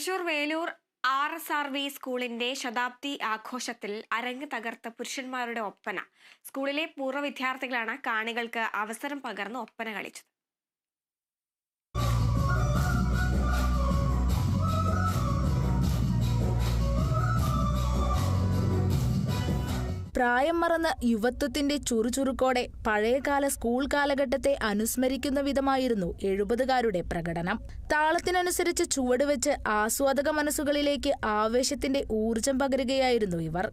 Thrissur Velur RSRV സ്കൂളിന്റെ ശതാബ്ദി ആഘോഷത്തിൽ അരങ്ങ് തകർത്ത പുരുഷന്മാരുടെ ഒപ്പന. സ്കൂളിലെ പൂർവ്വ വിദ്യാർത്ഥികളാണ് കാണികൾക്ക് അവസരം പകർന്ന് ഒപ്പന കളിച്ചത്. പ്രായം മറന്ന് യുവത്വത്തിന്റെ ചുറുചുറുക്കോടെ പഴയകാല സ്കൂൾ കാലഘട്ടത്തെ അനുസ്മരിക്കുന്ന വിധമായിരുന്നു 70-കാരുടെ പ്രകടനം. താളത്തിനനുസരിച്ച് ചുവടുവെച്ച് ആസ്വാദക മനസ്സുകളിലേക്ക് ആവേശത്തിന്റെ ഊർജം പകരുകയായിരുന്നു ഇവർ.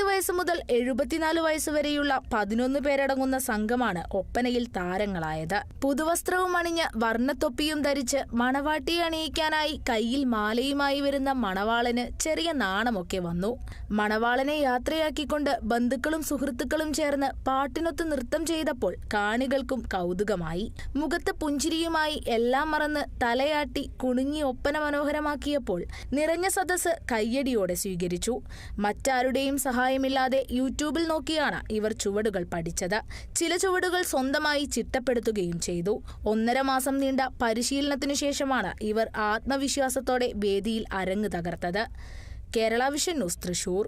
വയസ്സ് മുതൽ 74 വയസ്സുവരെയുള്ള 11 പേരടങ്ങുന്ന സംഘമാണ് ഒപ്പനയിൽ താരങ്ങളായത്. പുതുവസ്ത്രവും അണിഞ്ഞ് വർണ്ണത്തൊപ്പിയും ധരിച്ച് മണവാട്ടിയെ അണിയിക്കാനായി കയ്യിൽ മാലയുമായി വരുന്ന മണവാളന് ചെറിയ നാണമൊക്കെ വന്നു. മണവാളനെ യാത്രയാക്കിക്കൊണ്ട് ബന്ധുക്കളും സുഹൃത്തുക്കളും ചേർന്ന് പാട്ടിനൊത്ത് നൃത്തം ചെയ്തപ്പോൾ കാണികൾക്കും കൗതുകമായി. മുഖത്ത് പുഞ്ചിരിയുമായി എല്ലാം മറന്ന് തലയാട്ടി കുണുങ്ങി ഒപ്പന മനോഹരമാക്കിയപ്പോൾ നിറഞ്ഞ സദസ്സ് കയ്യടിയോടെ സ്വീകരിച്ചു. മറ്റാരുടെയും സഹായമില്ലാതെ യൂട്യൂബിൽ നോക്കിയാണ് ഇവർ ചുവടുകൾ പഠിച്ചത്. ചില ചുവടുകൾ സ്വന്തമായി ചിട്ടപ്പെടുത്തുകയും ചെയ്തു. 1.5 മാസം നീണ്ട പരിശീലനത്തിനു ശേഷമാണ് ഇവർ ആത്മവിശ്വാസത്തോടെ വേദിയിൽ അരങ്ങ് തകർത്തത്. Kerala vision news, Thrissur.